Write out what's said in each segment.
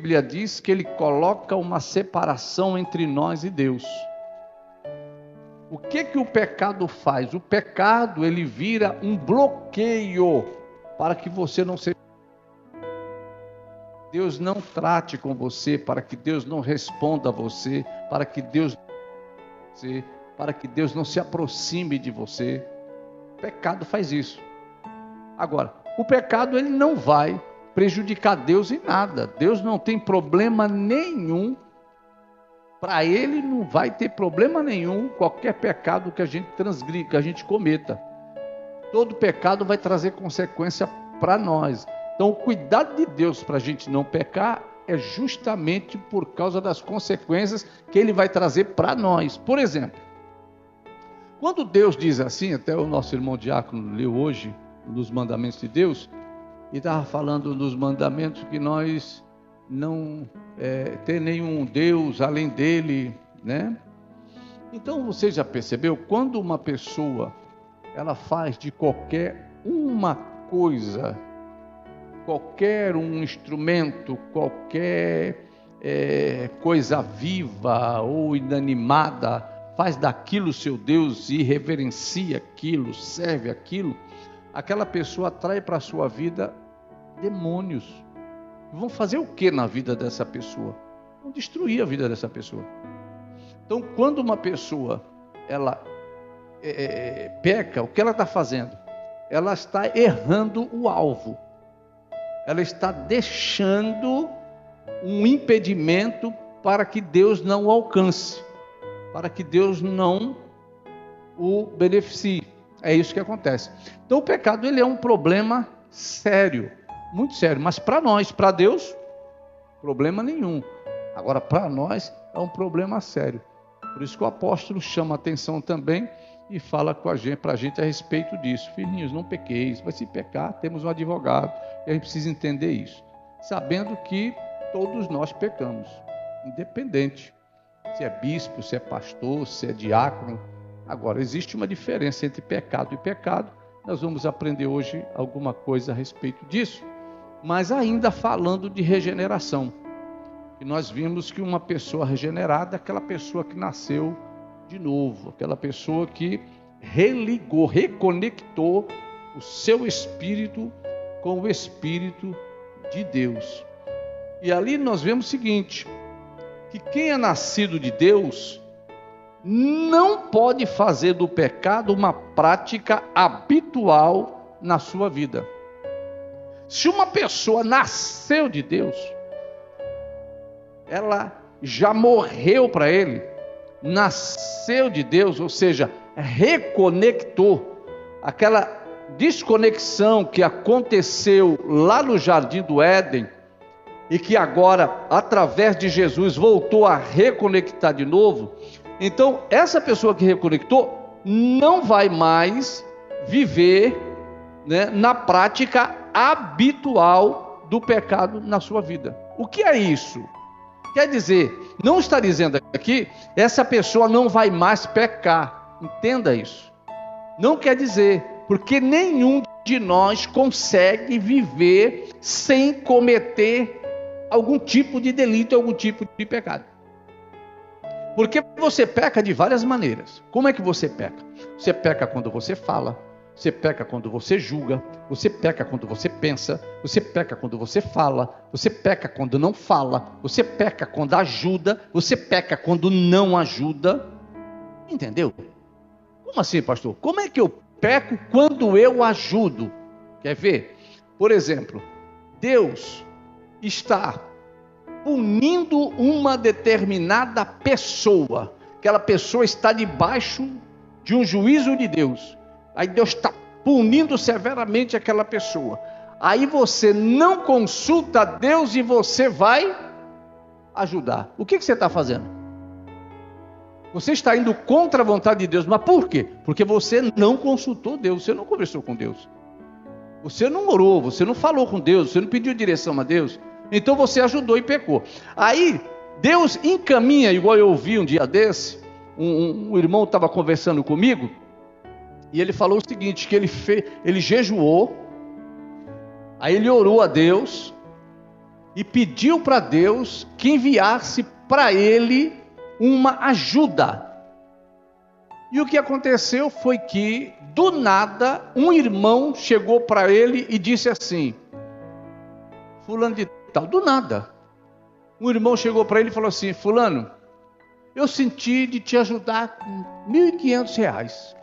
Bíblia diz que ele coloca uma separação entre nós e Deus. O que o pecado faz? O pecado, ele vira um bloqueio para que você não seja... Deus não trate com você, para que Deus não responda a você, para que Deus não se aproxime de você. O pecado faz isso. Agora, o pecado, ele não vai prejudicar Deus em nada. Deus não tem problema nenhum. Para ele não vai ter problema nenhum qualquer pecado que a gente transgrida, que a gente cometa. Todo pecado vai trazer consequência para nós. Então, o cuidado de Deus para a gente não pecar é justamente por causa das consequências que ele vai trazer para nós. Por exemplo, quando Deus diz assim, até o nosso irmão Diácono leu hoje, nos mandamentos de Deus, e estava falando dos mandamentos que nós não tem nenhum Deus além dele, né? Então você já percebeu, quando uma pessoa ela faz de qualquer uma coisa, qualquer um instrumento, qualquer coisa viva ou inanimada, faz daquilo seu Deus e reverencia aquilo, serve aquilo, aquela pessoa atrai para a sua vida demônios. Vão fazer o que na vida dessa pessoa? Vão destruir a vida dessa pessoa. Então, quando uma pessoa ela peca, o que ela está fazendo? Ela está errando o alvo. Ela está deixando um impedimento para que Deus não o alcance, para que Deus não o beneficie. É isso que acontece. Então, o pecado ele é um problema sério. Muito sério, mas para nós, para Deus, problema nenhum. Agora, para nós, é um problema sério. Por isso que o apóstolo chama a atenção também e fala com a gente, para a gente a respeito disso. Filhinhos, não pequeis, mas se pecar, temos um advogado. E a gente precisa entender isso. Sabendo que todos nós pecamos, independente se é bispo, se é pastor, se é diácono. Agora, existe uma diferença entre pecado e pecado. Nós vamos aprender hoje alguma coisa a respeito disso. Mas ainda falando de regeneração, e nós vimos que uma pessoa regenerada é aquela pessoa que nasceu de novo, aquela pessoa que religou, reconectou o seu espírito com o Espírito de Deus. E ali nós vemos o seguinte, que quem é nascido de Deus não pode fazer do pecado uma prática habitual na sua vida. Se uma pessoa nasceu de Deus, ela já morreu para ele, nasceu de Deus, ou seja, reconectou aquela desconexão que aconteceu lá no Jardim do Éden e que agora, através de Jesus, voltou a reconectar de novo. Então, essa pessoa que reconectou não vai mais viver, né, na prática habitual do pecado na sua vida. O que é isso? Quer dizer, não está dizendo aqui, essa pessoa não vai mais pecar. Entenda isso. Não quer dizer, porque nenhum de nós consegue viver sem cometer algum tipo de delito, algum tipo de pecado. Porque você peca de várias maneiras. Como é que você peca? Você peca quando você fala, você peca quando você julga, você peca quando você pensa, você peca quando você fala, você peca quando não fala, você peca quando ajuda, você peca quando não ajuda. Entendeu? Como assim, pastor? Como é que eu peco quando eu ajudo? Quer ver? Por exemplo, Deus está punindo uma determinada pessoa. Aquela pessoa está debaixo de um juízo de Deus. Aí Deus está punindo severamente aquela pessoa. Aí você não consulta a Deus e você vai ajudar. O que você está fazendo? Você está indo contra a vontade de Deus. Mas por quê? Porque você não consultou Deus, você não conversou com Deus. Você não orou, você não falou com Deus, você não pediu direção a Deus. Então você ajudou e pecou. Aí Deus encaminha, igual eu ouvi um dia desse, um irmão estava conversando comigo, e ele falou o seguinte, que ele jejuou, aí ele orou a Deus, e pediu para Deus que enviasse para ele uma ajuda. E o que aconteceu foi que, do nada, um irmão chegou para ele e disse assim: fulano de tal, do nada. Um irmão chegou para ele e falou assim: fulano, eu senti de te ajudar com R$1.500.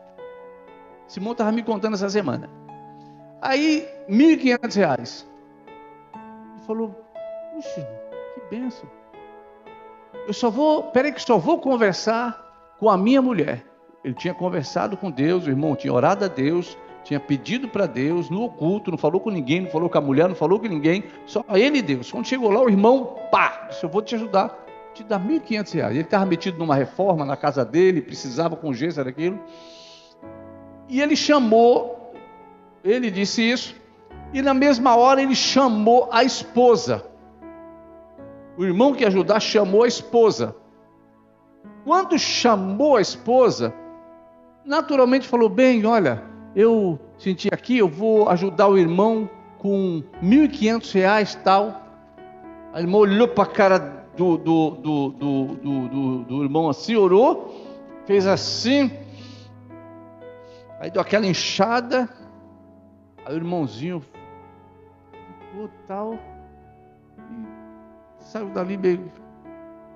Simão estava me contando essa semana. Aí, R$1.500. Ele falou: puxa, que bênção. Eu só vou conversar com a minha mulher. Ele tinha conversado com Deus, o irmão tinha orado a Deus, tinha pedido para Deus no oculto, não falou com ninguém, não falou com a mulher, não falou com ninguém, só ele e Deus. Quando chegou lá, o irmão, disse: eu vou te ajudar, te dar R$1.500. Ele estava metido numa reforma na casa dele, precisava com gesso, era aquilo. E ele chamou, ele disse isso, e na mesma hora ele chamou a esposa. O irmão que ia ajudar chamou a esposa. Quando chamou a esposa, naturalmente falou: bem, olha, eu senti aqui, eu vou ajudar o irmão com R$1.500 tal. A irmã olhou para a cara do irmão assim, orou, fez assim, aí deu aquela inchada, aí o irmãozinho ficou tal, e saiu dali meio,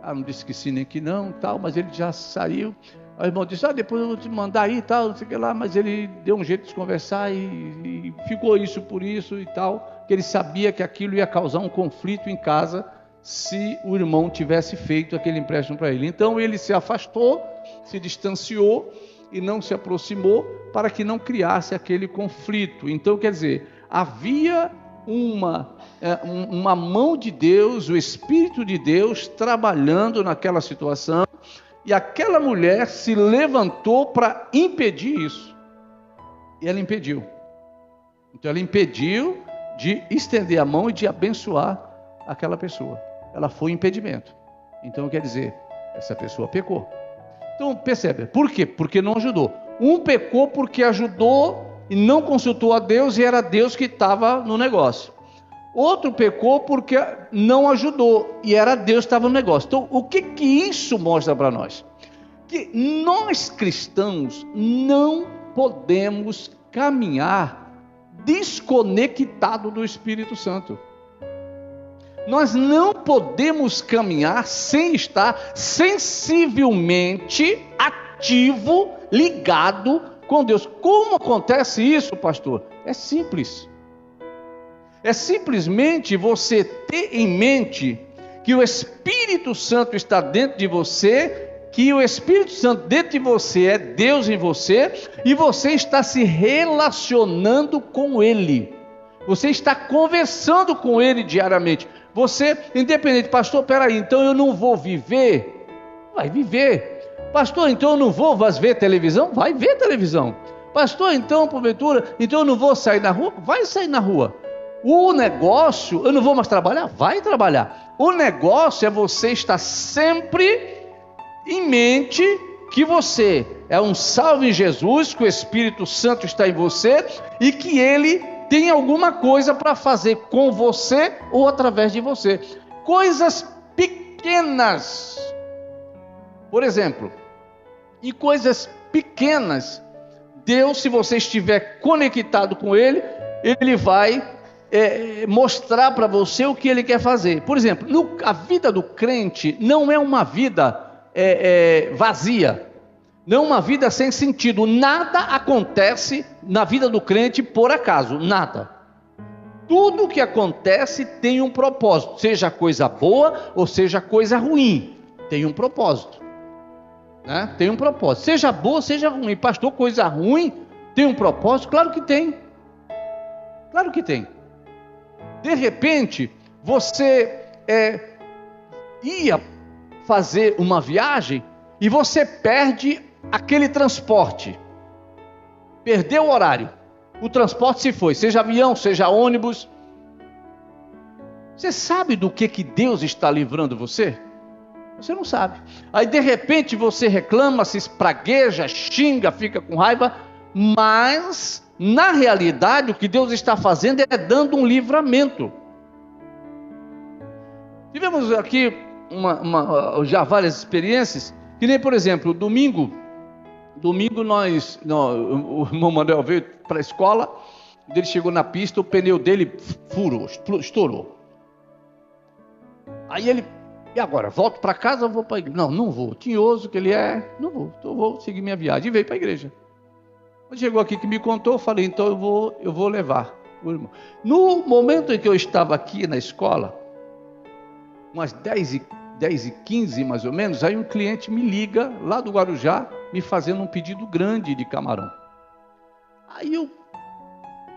não disse que sim nem que não, tal, mas ele já saiu. Aí o irmão disse: depois eu vou te mandar aí, tal, não sei o que lá, mas ele deu um jeito de se conversar e ficou isso por isso e tal, que ele sabia que aquilo ia causar um conflito em casa se o irmão tivesse feito aquele empréstimo para ele. Então ele se afastou, se distanciou e não se aproximou para que não criasse aquele conflito. Então, quer dizer, havia uma mão de Deus, o Espírito de Deus trabalhando naquela situação, e aquela mulher se levantou para impedir isso. E ela impediu. Então ela impediu de estender a mão e de abençoar aquela pessoa. Ela foi impedimento. Então quer dizer, essa pessoa pecou. Então percebe, por quê? Porque não ajudou. Um pecou porque ajudou e não consultou a Deus, e era Deus que estava no negócio. Outro pecou porque não ajudou, e era Deus que estava no negócio. Então, o que isso mostra para nós? Que nós cristãos não podemos caminhar desconectado do Espírito Santo. Nós não podemos caminhar sem estar sensivelmente ativo, ligado com Deus. Como acontece isso, pastor? É simples. É simplesmente você ter em mente que o Espírito Santo está dentro de você, que o Espírito Santo dentro de você é Deus em você, e você está se relacionando com Ele. Você está conversando com Ele diariamente. Você, independente, pastor, peraí, então eu não vou viver? Vai viver. Pastor, então eu não vou ver televisão? Vai ver televisão. Pastor, então, porventura, então eu não vou sair na rua? Vai sair na rua. O negócio, eu não vou mais trabalhar? Vai trabalhar. O negócio é você estar sempre em mente que você é um salvo em Jesus, que o Espírito Santo está em você e que Ele tem alguma coisa para fazer com você ou através de você. Coisas pequenas. Por exemplo, em coisas pequenas, Deus, se você estiver conectado com Ele, Ele vai mostrar para você o que Ele quer fazer. Por exemplo, a vida do crente não é uma vida vazia, não uma vida sem sentido. Nada acontece na vida do crente por acaso, nada. Tudo que acontece tem um propósito, seja coisa boa ou seja coisa ruim, tem um propósito, né? Tem um propósito, seja boa, seja ruim. Pastor, coisa ruim tem um propósito? Claro que tem, claro que tem. De repente, você ia fazer uma viagem e você perde aquele transporte, perdeu o horário, o transporte se foi, seja avião, seja ônibus. Você sabe do que Deus está livrando você? Você não sabe. Aí de repente você reclama, se espragueja, xinga, fica com raiva, mas na realidade o que Deus está fazendo é dando um livramento. Tivemos aqui já várias experiências, que nem, por exemplo, domingo o irmão Manuel veio para a escola, ele chegou na pista, o pneu dele furou, estourou. Aí ele, e agora? Volto para casa ou vou para a igreja? Não vou. Tinhoso que ele é, não vou. Então eu vou seguir minha viagem. E veio para a igreja. Quando chegou aqui que me contou, eu falei, então eu vou levar o irmão. No momento em que eu estava aqui na escola, umas 10h15 mais ou menos, aí um cliente me liga lá do Guarujá, me fazendo um pedido grande de camarão. Aí eu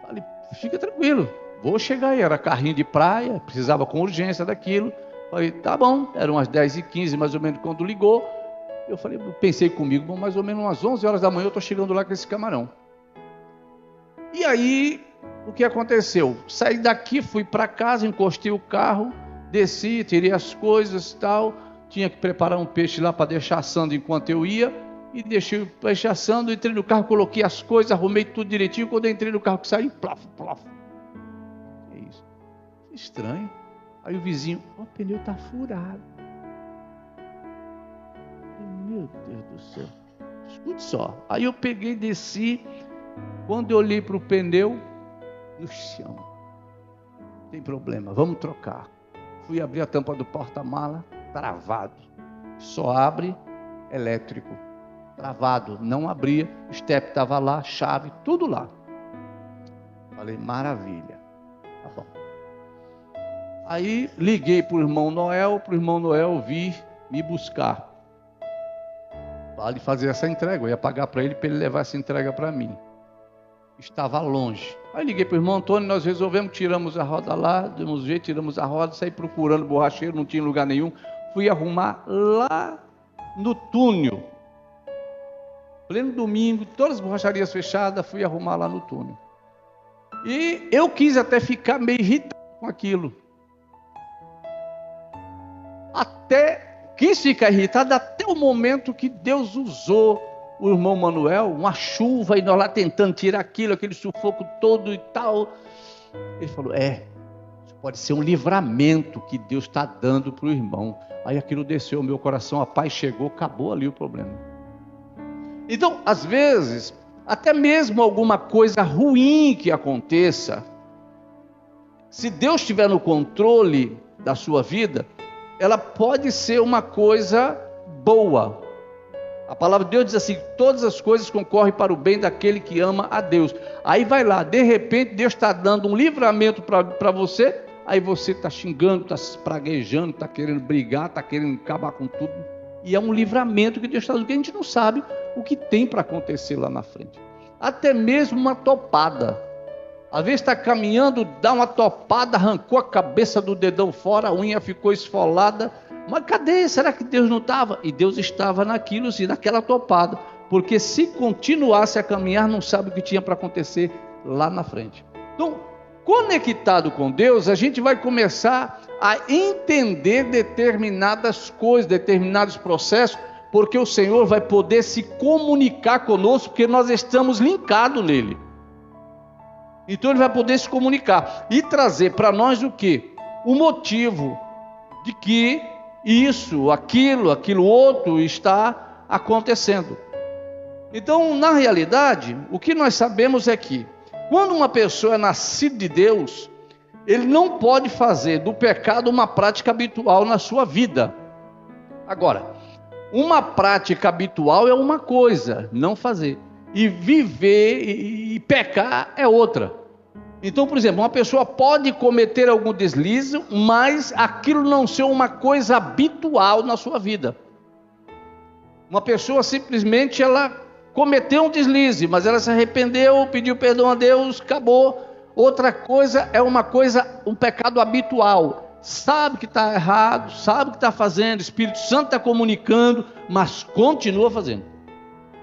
falei, fica tranquilo, vou chegar aí. Era carrinho de praia, precisava com urgência daquilo. Falei, tá bom, eram umas 10h15 mais ou menos quando ligou. Eu pensei comigo, bom, mais ou menos umas 11 horas da manhã eu estou chegando lá com esse camarão. E aí, o que aconteceu? Saí daqui, fui para casa, encostei o carro, desci, tirei as coisas e tal. Tinha que preparar um peixe lá para deixar assando enquanto eu ia. E deixei o peixe assando, entrei no carro, coloquei as coisas, arrumei tudo direitinho. Quando eu entrei no carro que saí, plaf. É isso. Estranho. Aí o vizinho, o pneu está furado. Meu Deus do céu. Escute só. Aí eu peguei e desci. Quando eu olhei para o pneu, no chão. Não tem problema, vamos trocar. Fui abrir a tampa do porta-mala, travado. Só abre elétrico. Travado, não abria. O step estava lá, chave, tudo lá. Falei, maravilha. Tá bom. Aí liguei para o irmão Noel vir me buscar. Para ele fazer essa entrega. Eu ia pagar para ele levar essa entrega para mim. Estava longe. Aí liguei para o irmão Antônio, nós resolvemos, tiramos a roda lá, demos jeito, tiramos a roda, saí procurando borracheiro, não tinha lugar nenhum. Fui arrumar lá no túnel. Pleno domingo, todas as borracharias fechadas, fui arrumar lá no túnel. E eu quis até ficar meio irritado com aquilo. Quis ficar irritado até o momento que Deus usou o irmão Manuel, uma chuva, e nós lá tentando tirar aquele sufoco todo e tal. Ele falou, isso pode ser um livramento que Deus está dando para o irmão. Aí aquilo desceu o meu coração, a paz chegou, acabou ali o problema. Então, às vezes, até mesmo alguma coisa ruim que aconteça, se Deus estiver no controle da sua vida, ela pode ser uma coisa boa. A palavra de Deus diz assim, todas as coisas concorrem para o bem daquele que ama a Deus. Aí vai lá, de repente Deus está dando um livramento para você, aí você está xingando, está se praguejando, está querendo brigar, está querendo acabar com tudo. E é um livramento que Deus está dando, que a gente não sabe o que tem para acontecer lá na frente. Até mesmo uma topada. Às vezes está caminhando, dá uma topada, arrancou a cabeça do dedão fora, a unha ficou esfolada. Mas cadê? Será que Deus não estava? E Deus estava naquilo, sim, naquela topada. Porque se continuasse a caminhar, não sabe o que tinha para acontecer lá na frente. Então, conectado com Deus, a gente vai começar a entender determinadas coisas, determinados processos, porque o Senhor vai poder se comunicar conosco, porque nós estamos linkados nele. Então ele vai poder se comunicar e trazer para nós o quê? O motivo de que isso, aquilo outro está acontecendo. Então, na realidade, o que nós sabemos é que quando uma pessoa é nascida de Deus, ele não pode fazer do pecado uma prática habitual na sua vida. Agora, uma prática habitual é uma coisa, não fazer. E viver e pecar é outra. Então, por exemplo, uma pessoa pode cometer algum deslize, mas aquilo não ser uma coisa habitual na sua vida. Uma pessoa simplesmente ela cometeu um deslize, mas ela se arrependeu, pediu perdão a Deus, acabou. Outra coisa é um pecado habitual. Sabe que está errado, sabe que está fazendo, o Espírito Santo está comunicando, mas continua fazendo.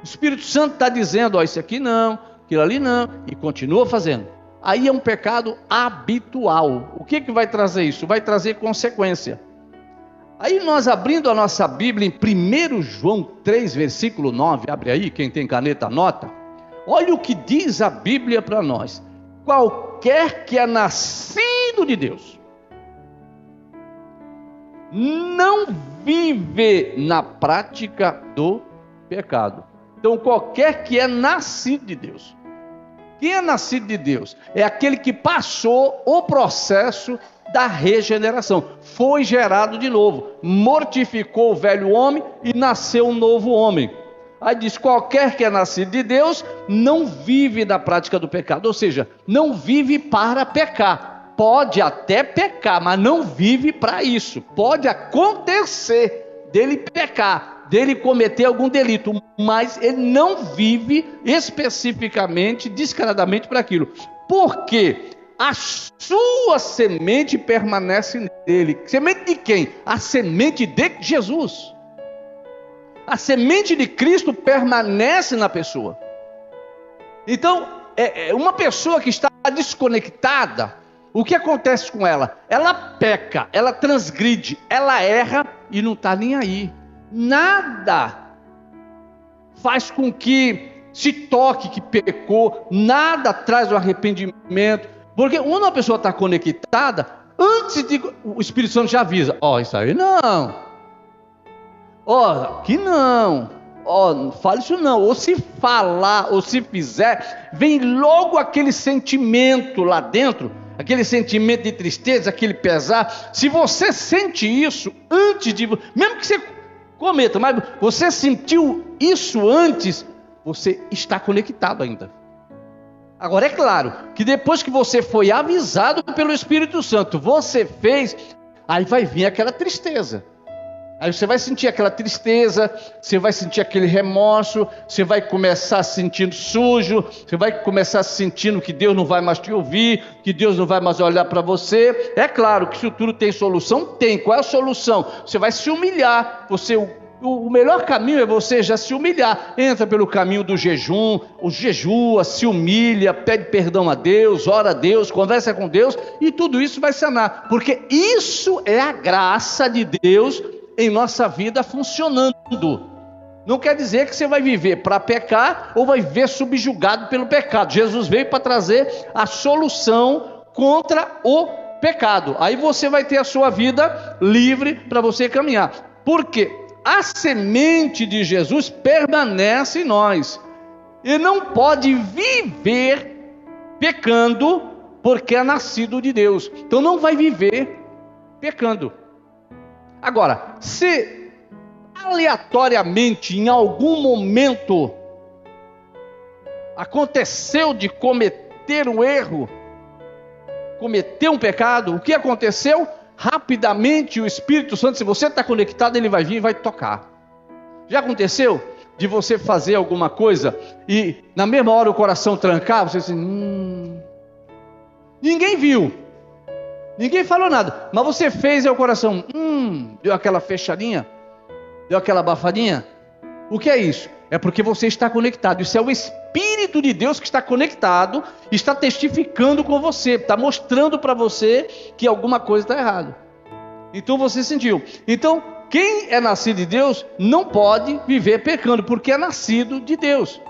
O Espírito Santo está dizendo, isso aqui não, aquilo ali não, e continua fazendo. Aí é um pecado habitual. O que vai trazer isso? Vai trazer consequência. Aí nós abrindo a nossa Bíblia em 1 João 3, versículo 9, abre aí, quem tem caneta anota. Olha o que diz a Bíblia para nós. Qualquer que é nascido de Deus não vive na prática do pecado. Então, qualquer que é nascido de Deus. Quem é nascido de Deus? É aquele que passou o processo da regeneração. Foi gerado de novo. Mortificou o velho homem e nasceu um novo homem. Aí diz, qualquer que é nascido de Deus não vive na prática do pecado. Ou seja, não vive para pecar. Pode até pecar, mas não vive para isso. Pode acontecer dele pecar, dele cometer algum delito, mas ele não vive especificamente, descaradamente para aquilo. Porque a sua semente permanece nele. Semente de quem? A semente de Jesus. A semente de Cristo permanece na pessoa. Então, uma pessoa que está desconectada, o que acontece com ela? Ela peca, ela transgride, ela erra e não está nem aí. Nada faz com que se toque que pecou, nada traz o arrependimento, porque quando uma pessoa está conectada, antes de o Espírito Santo já avisa, isso aí não, aqui não, não fala isso não, ou se falar, ou se fizer, vem logo aquele sentimento lá dentro, aquele sentimento de tristeza, aquele pesar. Se você sente isso antes de, mesmo que você cometa, mas você sentiu isso antes, você está conectado ainda. Agora é claro que depois que você foi avisado pelo Espírito Santo, você fez, aí vai vir aquela tristeza. Aí você vai sentir aquela tristeza, você vai sentir aquele remorso, você vai começar sentindo sujo, você vai começar sentindo que Deus não vai mais te ouvir, que Deus não vai mais olhar para você. É claro que isso tudo tem solução? Tem. Qual é a solução? Você vai se humilhar. O melhor caminho é você já se humilhar. Entra pelo caminho do jejum, jejua, se humilha, pede perdão a Deus, ora a Deus, conversa com Deus, e tudo isso vai sanar. Porque isso é a graça de Deus em nossa vida funcionando. Não quer dizer que você vai viver para pecar ou vai viver subjugado pelo pecado. Jesus veio para trazer a solução contra o pecado. Aí você vai ter a sua vida livre para você caminhar. Por quê? A semente de Jesus permanece em nós. E não pode viver pecando porque é nascido de Deus. Então não vai viver pecando. Agora, se aleatoriamente em algum momento aconteceu de cometer um erro, cometer um pecado, o que aconteceu? Rapidamente o Espírito Santo, se você está conectado, ele vai vir e vai tocar. Já aconteceu de você fazer alguma coisa e na mesma hora o coração trancar, você assim, ninguém viu, ninguém falou nada, mas você fez e o coração, deu aquela fechadinha, deu aquela abafadinha. O que é isso? É porque você está conectado. Isso é o Espírito de Deus que está conectado, está testificando com você, está mostrando para você que alguma coisa está errada. Então você sentiu. Então, quem é nascido de Deus não pode viver pecando, porque é nascido de Deus.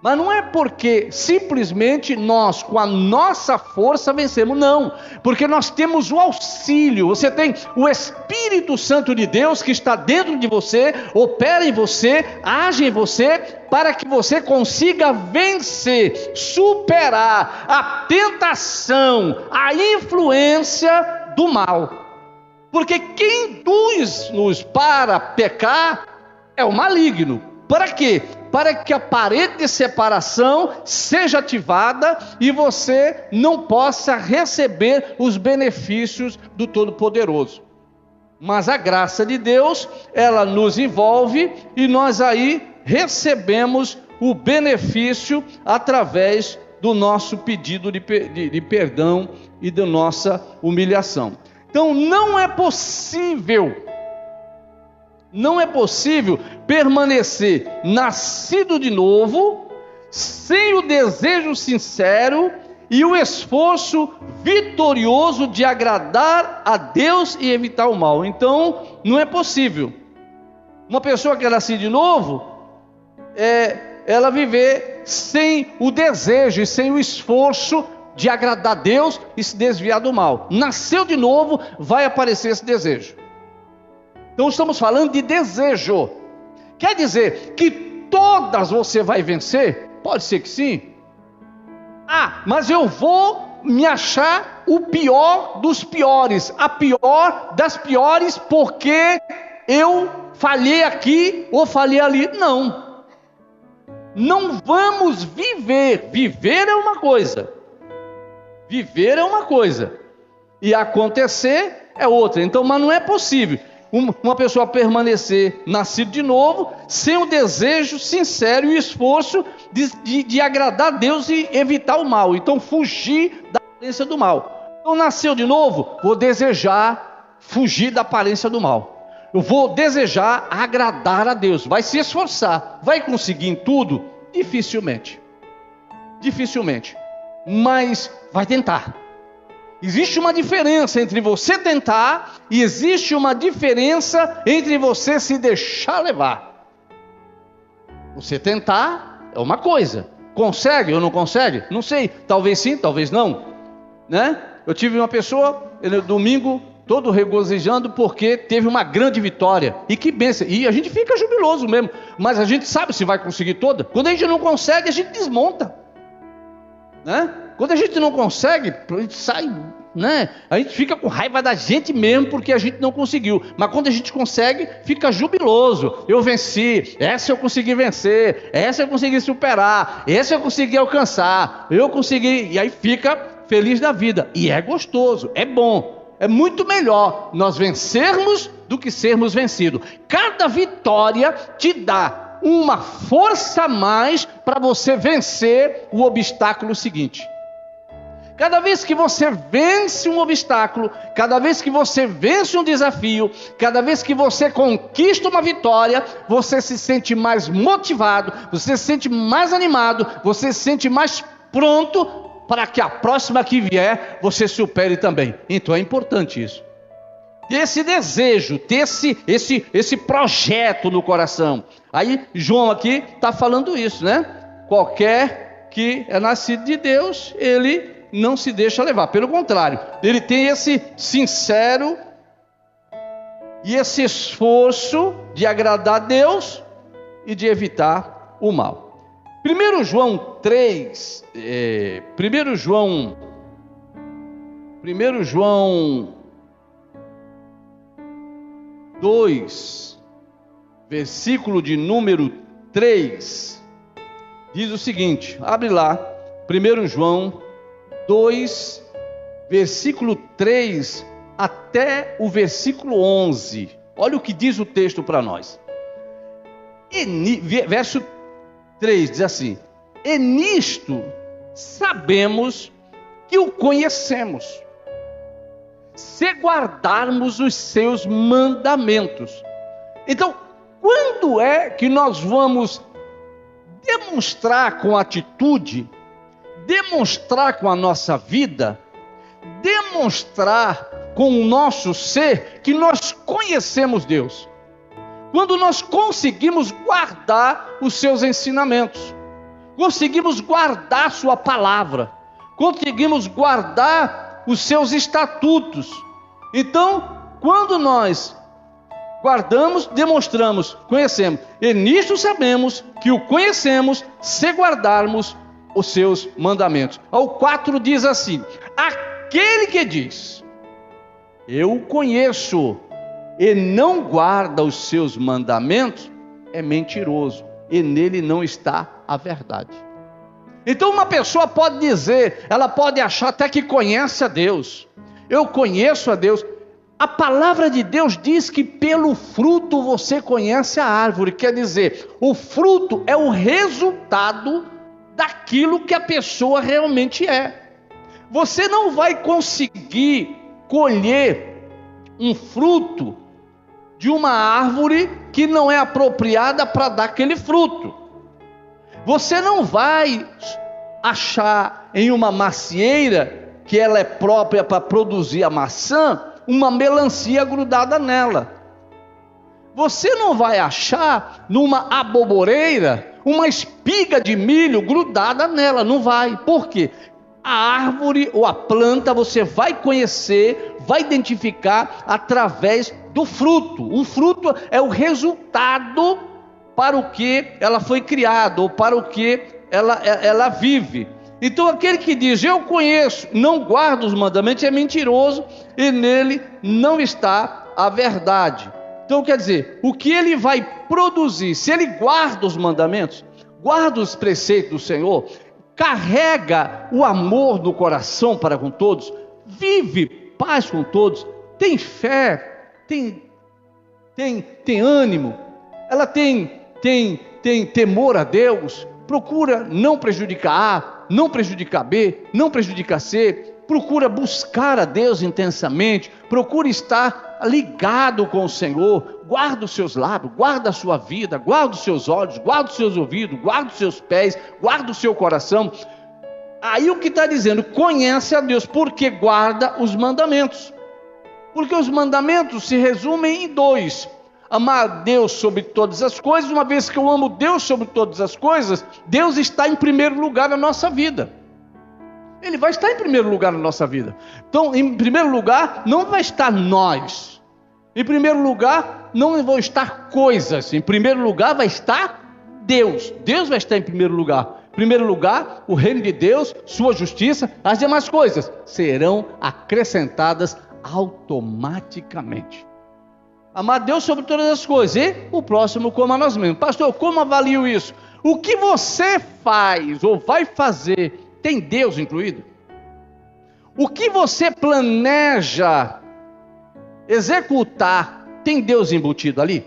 Mas não é porque simplesmente nós, com a nossa força, vencemos, não. Porque nós temos o auxílio. Você tem o Espírito Santo de Deus que está dentro de você, opera em você, age em você, para que você consiga vencer, superar a tentação, a influência do mal. Porque quem induz-nos para pecar é o maligno. Para quê? Para que a parede de separação seja ativada e você não possa receber os benefícios do Todo-Poderoso. Mas a graça de Deus, ela nos envolve e nós aí recebemos o benefício através do nosso pedido de perdão e da nossa humilhação. Então não é possível permanecer nascido de novo, sem o desejo sincero e o esforço vitorioso de agradar a Deus e evitar o mal. Então, não é possível. Uma pessoa que é nascida de novo, ela viver sem o desejo e sem o esforço de agradar a Deus e se desviar do mal. Nasceu de novo, vai aparecer esse desejo. Então estamos falando de desejo. Quer dizer que todas você vai vencer? Pode ser que sim. Ah, mas eu vou me achar o pior dos piores, a pior das piores, porque eu falhei aqui ou falhei ali. Não. Não vamos viver. Viver é uma coisa. Viver é uma coisa. E acontecer é outra. Então, mas não é possível uma pessoa permanecer nascido de novo, sem o desejo sincero e o esforço de agradar a Deus e evitar o mal. Então fugir da aparência do mal. Então nasceu de novo, vou desejar fugir da aparência do mal. Eu vou desejar agradar a Deus. Vai se esforçar. Vai conseguir em tudo? Dificilmente. Dificilmente. Mas vai tentar. Existe uma diferença entre você tentar e existe uma diferença entre você se deixar levar. Você tentar é uma coisa. Consegue ou não consegue? Não sei. Talvez sim, talvez não. Né? Eu tive uma pessoa, no domingo, todo regozijando porque teve uma grande vitória. E que bênção. E a gente fica jubiloso mesmo. Mas a gente sabe se vai conseguir toda. Quando a gente não consegue, a gente desmonta. Né? Quando a gente não consegue, a gente sai, né? A gente fica com raiva da gente mesmo porque a gente não conseguiu. Mas quando a gente consegue, fica jubiloso. Eu venci, essa eu consegui vencer, essa eu consegui superar, essa eu consegui alcançar, eu consegui. E aí fica feliz da vida. E é gostoso, é bom. É muito melhor nós vencermos do que sermos vencidos. Cada vitória te dá uma força a mais para você vencer o obstáculo seguinte. Cada vez que você vence um obstáculo, cada vez que você vence um desafio, cada vez que você conquista uma vitória, você se sente mais motivado, você se sente mais animado, você se sente mais pronto para que a próxima que vier, você supere também. Então é importante isso. Ter esse desejo, ter esse projeto no coração. Aí João aqui está falando isso, né? Qualquer que é nascido de Deus, ele não se deixa levar. Pelo contrário, ele tem esse sincero e esse esforço de agradar a Deus e de evitar o mal. 1 João 3, 1 João 2, versículo de número 3, diz o seguinte, abre lá, 1 João 2, versículo 3 até o versículo 11. Olha o que diz o texto para nós. Verso 3 diz assim: e nisto sabemos que o conhecemos, se guardarmos os seus mandamentos. Então, quando é que nós vamos demonstrar com atitude, demonstrar com a nossa vida, demonstrar com o nosso ser que nós conhecemos Deus? Quando nós conseguimos guardar os seus ensinamentos, conseguimos guardar sua palavra, conseguimos guardar os seus estatutos. Então, quando nós guardamos, demonstramos, conhecemos, e nisto sabemos que o conhecemos se guardarmos os seus mandamentos. Ao 4 diz assim: aquele que diz, eu o conheço, e não guarda os seus mandamentos, é mentiroso, e nele não está a verdade. Então uma pessoa pode dizer, ela pode achar até que conhece a Deus, eu conheço a Deus. A palavra de Deus diz que pelo fruto você conhece a árvore, quer dizer, o fruto é o resultado daquilo que a pessoa realmente é. Você não vai conseguir colher um fruto de uma árvore que não é apropriada para dar aquele fruto. Você não vai achar em uma macieira, que ela é própria para produzir a maçã, uma melancia grudada nela. Você não vai achar numa aboboreira uma espiga de milho grudada nela, não vai. Por quê? A árvore ou a planta você vai conhecer, vai identificar através do fruto. O fruto é o resultado para o que ela foi criada, ou para o que ela vive. Então aquele que diz, eu conheço, não guarda os mandamentos, é mentiroso, e nele não está a verdade. Então quer dizer, o que ele vai produzir, se ele guarda os mandamentos, guarda os preceitos do Senhor, carrega o amor no coração para com todos, vive paz com todos, tem fé, tem ânimo, ela tem temor a Deus, procura não prejudicar A, não prejudicar B, não prejudicar C, procura buscar a Deus intensamente, procura estar ligado com o Senhor, guarda os seus lábios, guarda a sua vida, guarda os seus olhos, guarda os seus ouvidos, guarda os seus pés, guarda o seu coração. Aí o que está dizendo, conhece a Deus, porque guarda os mandamentos. Porque os mandamentos se resumem em dois: amar a Deus sobre todas as coisas. Uma vez que eu amo Deus sobre todas as coisas, Deus está em primeiro lugar na nossa vida. Ele vai estar em primeiro lugar na nossa vida. Então, em primeiro lugar, não vai estar nós. Em primeiro lugar, não vão estar coisas. Em primeiro lugar, vai estar Deus. Deus vai estar em primeiro lugar. Em primeiro lugar, o reino de Deus, sua justiça, as demais coisas serão acrescentadas automaticamente. Amar Deus sobre todas as coisas e o próximo como a nós mesmos. Pastor, como avalio isso? O que você faz ou vai fazer tem Deus incluído? O que você planeja executar tem Deus embutido ali?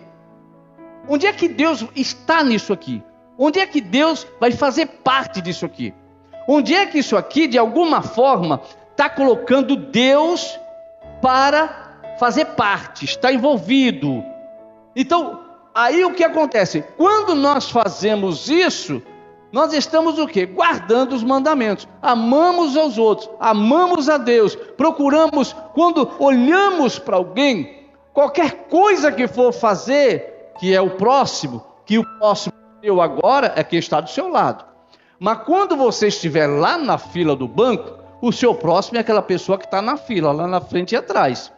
Onde é que Deus está nisso aqui? Onde é que Deus vai fazer parte disso aqui? Onde é que isso aqui, de alguma forma, está colocando Deus para fazer parte, está envolvido? Então, aí o que acontece? Quando nós fazemos isso, nós estamos o quê? Guardando os mandamentos, amamos aos outros, amamos a Deus, procuramos, quando olhamos para alguém, qualquer coisa que for fazer, que é o próximo, que o próximo eu agora é quem está do seu lado. Mas quando você estiver lá na fila do banco, o seu próximo é aquela pessoa que está na fila, lá na frente e atrás.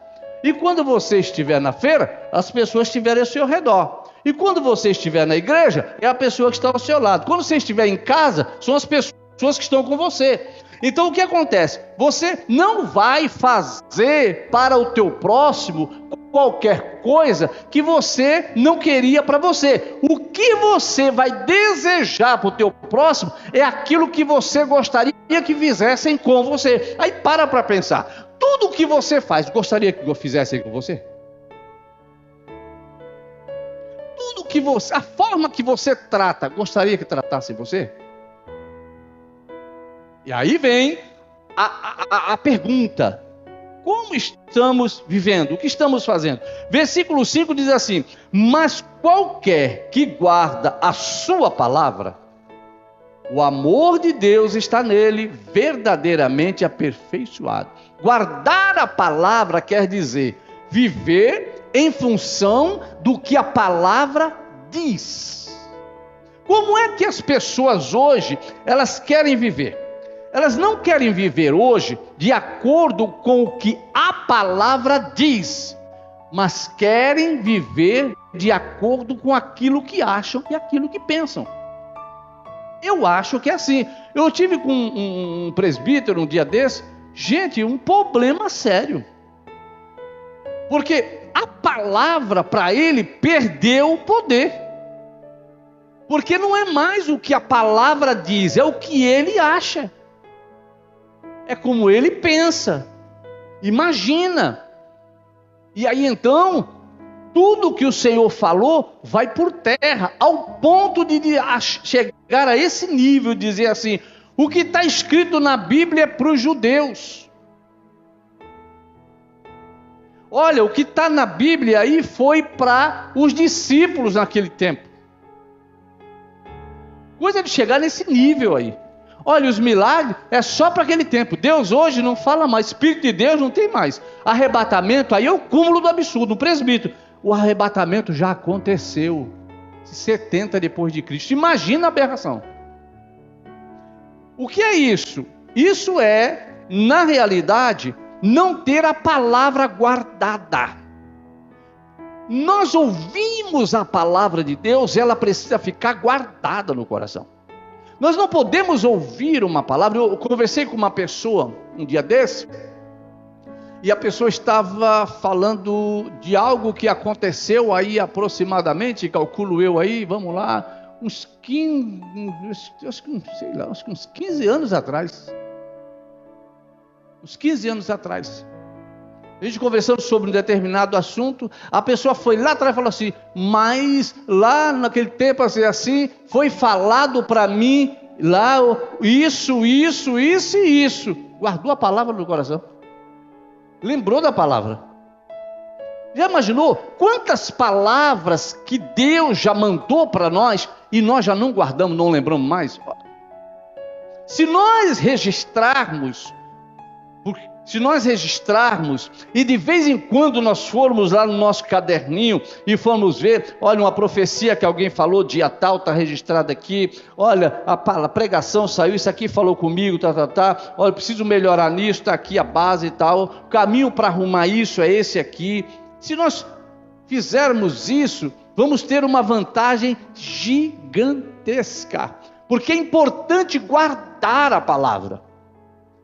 E quando você estiver na feira, as pessoas estiverem ao seu redor. E quando você estiver na igreja, é a pessoa que está ao seu lado. Quando você estiver em casa, são as pessoas que estão com você. Então o que acontece? Você não vai fazer para o teu próximo qualquer coisa que você não queria para você. O que você vai desejar para o teu próximo é aquilo que você gostaria que fizessem com você. Aí para pensar. Tudo que você faz, gostaria que fizessem com você? Tudo que você, a forma que você trata, gostaria que tratassem você? E aí vem a pergunta: como estamos vivendo? O que estamos fazendo? Versículo 5 diz assim: mas qualquer que guarda a sua palavra, o amor de Deus está nele verdadeiramente aperfeiçoado. Guardar a palavra quer dizer viver em função do que a palavra diz. Como é que as pessoas hoje, elas querem viver? Elas não querem viver hoje de acordo com o que a palavra diz, mas querem viver de acordo com aquilo que acham e aquilo que pensam. Eu acho que é assim. Eu tive com um presbítero um dia desse, gente, um problema sério. Porque a palavra para ele perdeu o poder. Porque não é mais o que a palavra diz, é o que ele acha. É como ele pensa, imagina. E aí então, tudo que o Senhor falou vai por terra, ao ponto de chegar a esse nível, dizer assim: o que está escrito na Bíblia é para os judeus. Olha, o que está na Bíblia aí foi para os discípulos naquele tempo. Coisa de chegar nesse nível aí. Olha, os milagres é só para aquele tempo. Deus hoje não fala mais. Espírito de Deus não tem mais. Arrebatamento, aí é o cúmulo do absurdo. Um presbítero. O arrebatamento já aconteceu. 70 depois de Cristo. Imagina a aberração. O que é isso? Isso é, na realidade, não ter a palavra guardada. Nós ouvimos a palavra de Deus, ela precisa ficar guardada no coração. Nós não podemos ouvir uma palavra. Eu conversei com uma pessoa um dia desse, e a pessoa estava falando de algo que aconteceu aí aproximadamente, calculo eu aí, vamos lá, uns 15, acho que uns 15 anos atrás. Uns 15 anos atrás. A gente conversando sobre um determinado assunto, a pessoa foi lá atrás e falou assim, mas lá naquele tempo assim, foi falado para mim, lá isso. Guardou a palavra no coração. Lembrou da palavra. Já imaginou quantas palavras que Deus já mandou para nós e nós já não guardamos, não lembramos mais? Se nós registrarmos e de vez em quando nós formos lá no nosso caderninho e formos ver, olha, uma profecia que alguém falou, dia tal, está registrado aqui, olha, a pregação saiu, isso aqui falou comigo, olha, preciso melhorar nisso, está aqui a base e tal, o caminho para arrumar isso é esse aqui. Se nós fizermos isso, vamos ter uma vantagem gigantesca, porque é importante guardar a palavra.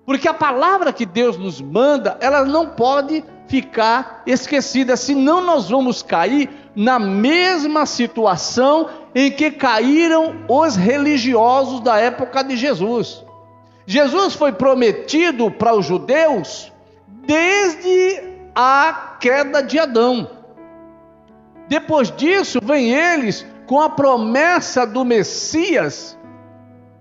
Porque a palavra que Deus nos manda, ela não pode ficar esquecida, senão nós vamos cair na mesma situação em que caíram os religiosos da época de Jesus. Jesus foi prometido para os judeus desde a queda de Adão. Depois disso, vem eles com a promessa do Messias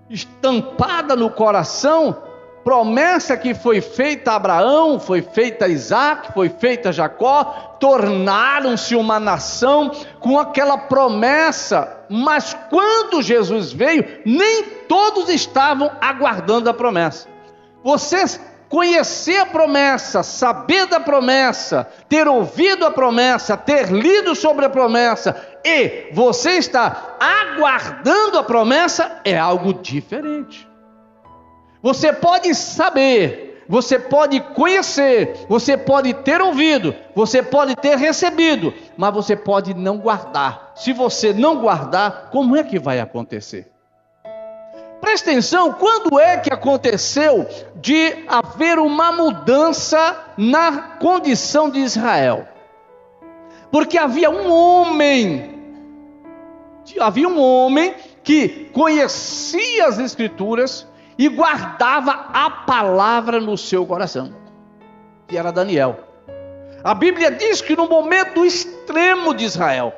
estampada no coração, promessa que foi feita a Abraão, foi feita a Isaac, foi feita a Jacó, tornaram-se uma nação com aquela promessa, mas quando Jesus veio, nem todos estavam aguardando a promessa. Vocês conhecer a promessa, saber da promessa, ter ouvido a promessa, ter lido sobre a promessa, e você está aguardando a promessa, é algo diferente. Você pode saber, você pode conhecer, você pode ter ouvido, você pode ter recebido, mas você pode não guardar. Se você não guardar, como é que vai acontecer? Presta atenção, quando é que aconteceu de haver uma mudança na condição de Israel? Porque havia um homem que conhecia as Escrituras e guardava a palavra no seu coração, que era Daniel. A Bíblia diz que no momento extremo de Israel,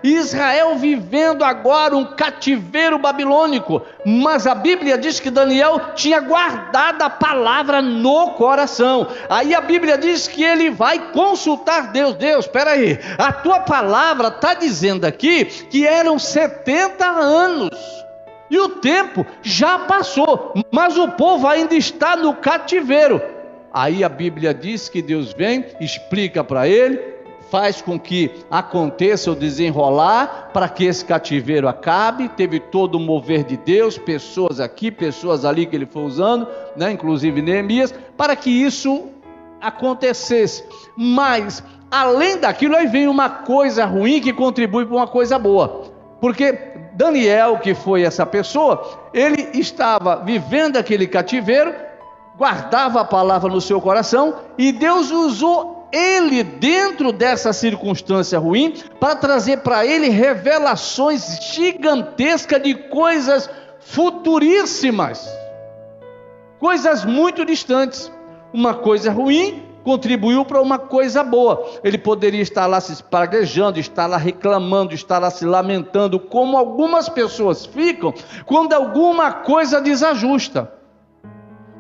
Israel vivendo agora um cativeiro babilônico, mas a Bíblia diz que Daniel tinha guardado a palavra no coração. Aí a Bíblia diz que ele vai consultar Deus. Deus, espera aí, a tua palavra está dizendo aqui que eram 70 anos. E o tempo já passou, mas o povo ainda está no cativeiro. Aí a Bíblia diz que Deus vem, explica para ele, faz com que aconteça o desenrolar, para que esse cativeiro acabe. Teve todo o mover de Deus, pessoas aqui, pessoas ali que ele foi usando, né? Inclusive Neemias, para que isso acontecesse. Mas, além daquilo, aí vem uma coisa ruim que contribui para uma coisa boa. Porque Daniel, que foi essa pessoa, ele estava vivendo aquele cativeiro, guardava a palavra no seu coração, e Deus usou ele dentro dessa circunstância ruim, para trazer para ele revelações gigantescas de coisas futuríssimas, coisas muito distantes. Uma coisa ruim contribuiu para uma coisa boa. Ele poderia estar lá se espraguejando, estar lá reclamando, estar lá se lamentando, como algumas pessoas ficam quando alguma coisa desajusta,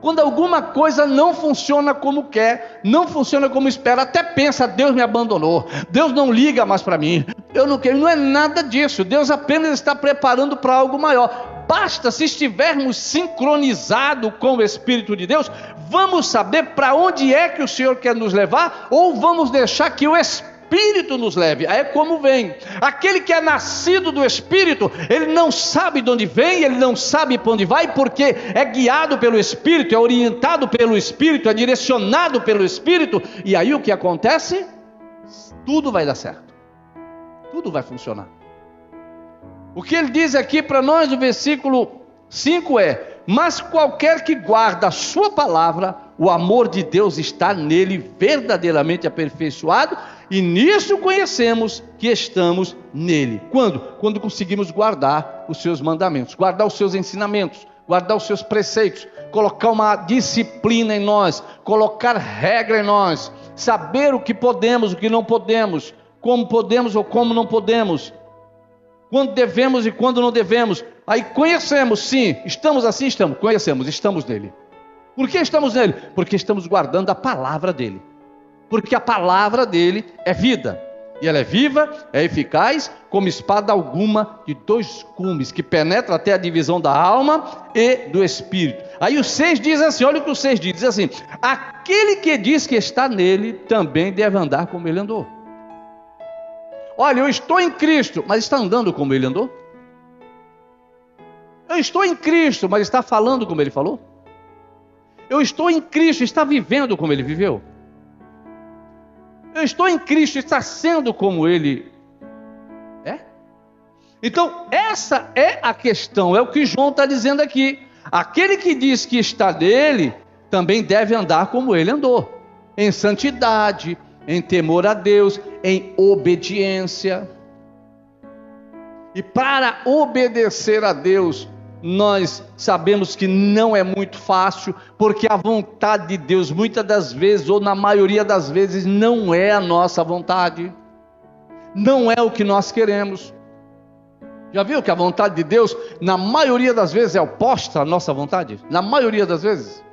quando alguma coisa não funciona como quer, não funciona como espera, até pensa, Deus me abandonou, Deus não liga mais para mim, eu não quero. Não é nada disso, Deus apenas está preparando para algo maior. Basta se estivermos sincronizados com o Espírito de Deus, vamos saber para onde é que o Senhor quer nos levar, ou vamos deixar que o Espírito Espírito nos leve. Aí é como vem. Aquele que é nascido do Espírito, ele não sabe de onde vem, ele não sabe para onde vai, porque é guiado pelo Espírito, é orientado pelo Espírito, é direcionado pelo Espírito. E aí o que acontece? Tudo vai dar certo. Tudo vai funcionar. O que ele diz aqui para nós no versículo 5 é: mas qualquer que guarda a sua palavra, o amor de Deus está nele verdadeiramente aperfeiçoado, e nisso conhecemos que estamos nele. Quando? Quando conseguimos guardar os seus mandamentos, guardar os seus ensinamentos, guardar os seus preceitos, colocar uma disciplina em nós, colocar regra em nós, saber o que podemos, o que não podemos, como podemos ou como não podemos, quando devemos e quando não devemos. Aí conhecemos, sim, estamos assim, conhecemos, estamos nele. Por que estamos nele? Porque estamos guardando a palavra dele. Porque a palavra dele é vida, e ela é viva, é eficaz, como espada alguma de 2 gumes, que penetra até a divisão da alma e do espírito. Aí o 6 diz assim, olha o que o 6 diz assim: aquele que diz que está nele, também deve andar como ele andou. Olha, eu estou em Cristo, mas está andando como ele andou? Eu estou em Cristo, mas está falando como ele falou? Eu estou em Cristo, está vivendo como ele viveu? Eu estou em Cristo, está sendo como ele é? Então, essa é a questão, é o que João está dizendo aqui. Aquele que diz que está nele, também deve andar como ele andou, em santidade, em temor a Deus, em obediência. E para obedecer a Deus, nós sabemos que não é muito fácil, porque a vontade de Deus, muitas das vezes, ou na maioria das vezes, não é a nossa vontade, não é o que nós queremos. Já viu que a vontade de Deus, na maioria das vezes, é oposta à nossa vontade? Na maioria das vezes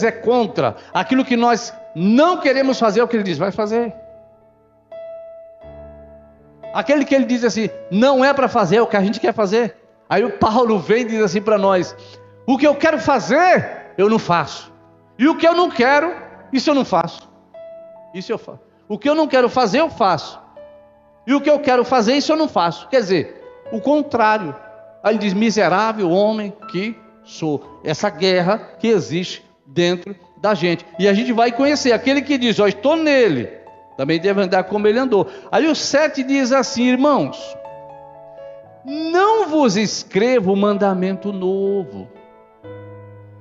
é contra aquilo que nós não queremos fazer, é o que ele diz, vai fazer. Aquele que ele diz assim, não é para fazer, é o que a gente quer fazer. Aí o Paulo vem e diz assim para nós: o que eu quero fazer, eu não faço. E o que eu não quero, isso eu não faço. Isso eu faço. O que eu não quero fazer, eu faço. E o que eu quero fazer, isso eu não faço. Quer dizer, o contrário. Aí ele diz, miserável homem que sou. Essa guerra que existe dentro da gente. E a gente vai conhecer aquele que diz, ó, estou nele, também deve andar como ele andou. Aí o 7 diz assim, irmãos, não vos escrevo mandamento novo.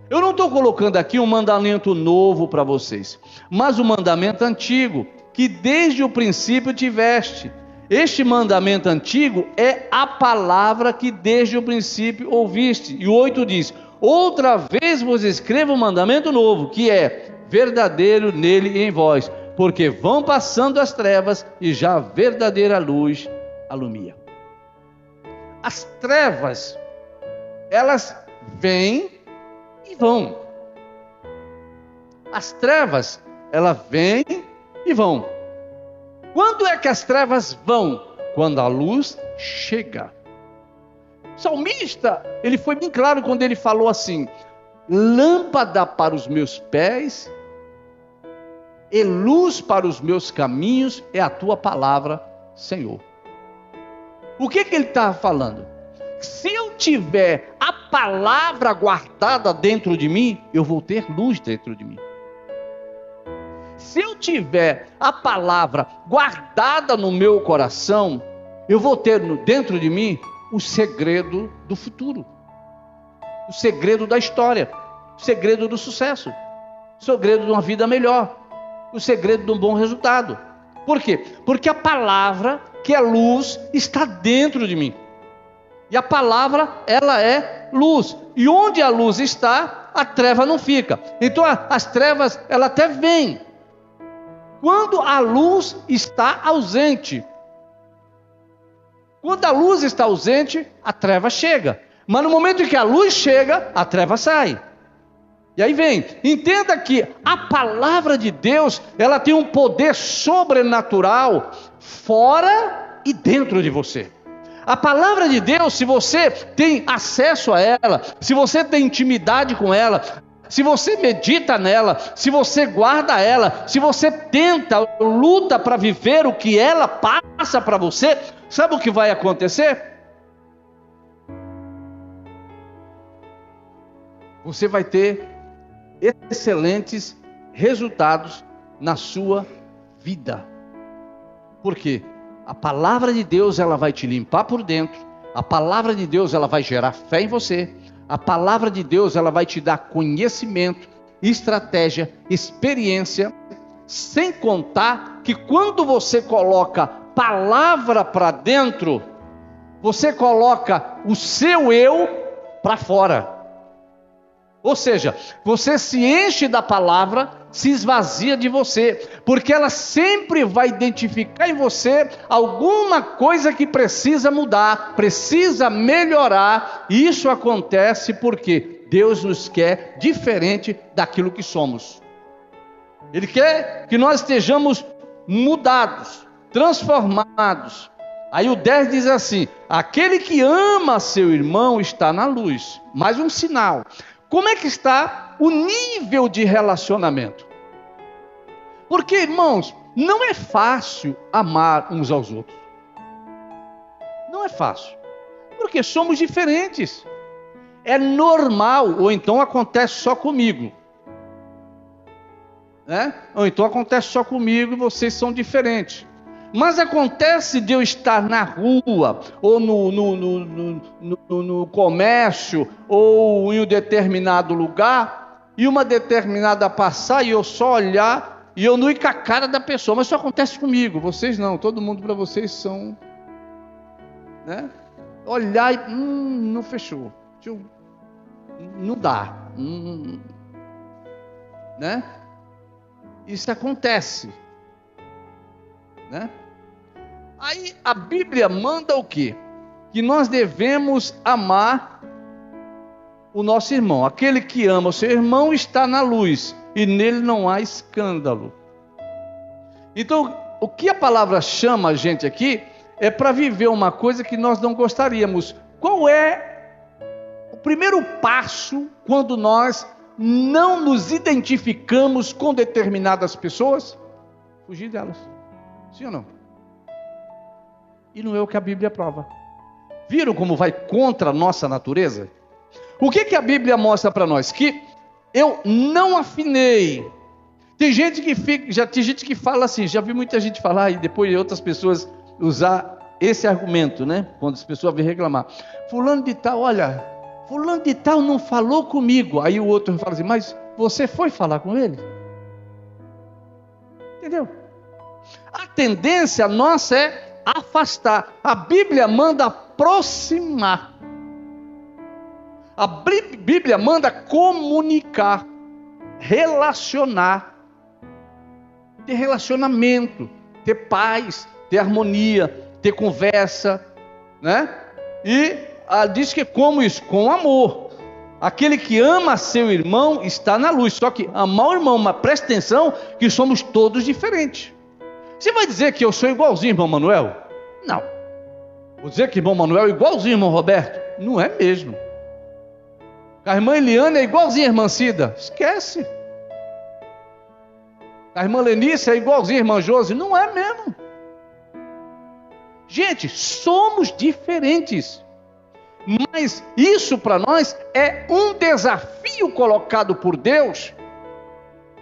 Eu não estou colocando aqui um mandamento novo para vocês, mas o mandamento antigo, que desde o princípio tiveste. Este mandamento antigo é a palavra que desde o princípio ouviste. E o 8 diz, outra vez vos escrevo um mandamento novo, que é verdadeiro nele e em vós, porque vão passando as trevas e já a verdadeira luz alumia. As trevas, elas vêm e vão. As trevas, elas vêm e vão. Quando é que as trevas vão? Quando a luz chega. O salmista, ele foi bem claro quando ele falou assim, lâmpada para os meus pés e luz para os meus caminhos é a tua palavra, Senhor. O que ele está falando? Se eu tiver a palavra guardada dentro de mim, eu vou ter luz dentro de mim. Se eu tiver a palavra guardada no meu coração, eu vou ter dentro de mim o segredo do futuro, o segredo da história, o segredo do sucesso, o segredo de uma vida melhor, o segredo de um bom resultado. Por quê? Porque a palavra, que é luz, está dentro de mim. E a palavra, ela é luz. E onde a luz está, a treva não fica. Então as trevas, ela até vêm quando a luz está ausente. Quando a luz está ausente, a treva chega. Mas no momento em que a luz chega, a treva sai. E aí vem, entenda que a palavra de Deus, ela tem um poder sobrenatural fora e dentro de você. A palavra de Deus, se você tem acesso a ela, se você tem intimidade com ela, se você medita nela, se você guarda ela, se você tenta, luta para viver o que ela passa para você, sabe o que vai acontecer? Você vai ter excelentes resultados na sua vida. Por quê? A palavra de Deus, ela vai te limpar por dentro. A palavra de Deus, ela vai gerar fé em você. A palavra de Deus, ela vai te dar conhecimento, estratégia, experiência. Sem contar que quando você coloca palavra para dentro, você coloca o seu eu para fora. Ou seja, você se enche da palavra, se esvazia de você, porque ela sempre vai identificar em você alguma coisa que precisa mudar, precisa melhorar. E isso acontece porque Deus nos quer diferente daquilo que somos. Ele quer que nós estejamos mudados, transformados. Aí o 10 diz assim: aquele que ama seu irmão está na luz. Mais um sinal. Como é que está o nível de relacionamento? Porque, irmãos, não é fácil amar uns aos outros. Não é fácil. Porque somos diferentes. É normal, ou então acontece só comigo. Né? Ou então acontece só comigo e vocês são diferentes. Mas acontece de eu estar na rua, ou no comércio, ou em um determinado lugar, e uma determinada passar, e eu só olhar, e eu não ir com a cara da pessoa. Mas isso acontece comigo, vocês não, todo mundo para vocês são... Né? Olhar e... não fechou. Não dá. Né? Isso acontece. Né? Aí a Bíblia manda o quê? Que nós devemos amar o nosso irmão. Aquele que ama o seu irmão está na luz, e nele não há escândalo. Então, o que a palavra chama a gente aqui é para viver uma coisa que nós não gostaríamos. Qual é o primeiro passo quando nós não nos identificamos com determinadas pessoas? Fugir delas. Sim ou não? E não é o que a Bíblia prova. Viram como vai contra a nossa natureza? O que a Bíblia mostra para nós? Que eu não afinei. Tem gente que fala assim, já vi muita gente falar, e depois outras pessoas usar esse argumento, né? Quando as pessoas vêm reclamar. Fulano de tal, olha, fulano de tal não falou comigo. Aí o outro fala assim, mas você foi falar com ele? Entendeu? A tendência nossa é afastar. A Bíblia manda aproximar. A Bíblia manda comunicar, relacionar, ter relacionamento, ter paz, ter harmonia, ter conversa, né? E diz que como isso? Com amor. Aquele que ama seu irmão está na luz. Só que amar o irmão, mas presta atenção que somos todos diferentes. Você vai dizer que eu sou igualzinho, irmão Manuel? Não. Vou dizer que irmão Manuel é igualzinho, irmão Roberto? Não é mesmo. A irmã Eliane é igualzinha a irmã Cida? Esquece. A irmã Lenice é igualzinha a irmã Josi? Não é mesmo. Gente, somos diferentes. Mas isso para nós é um desafio colocado por Deus.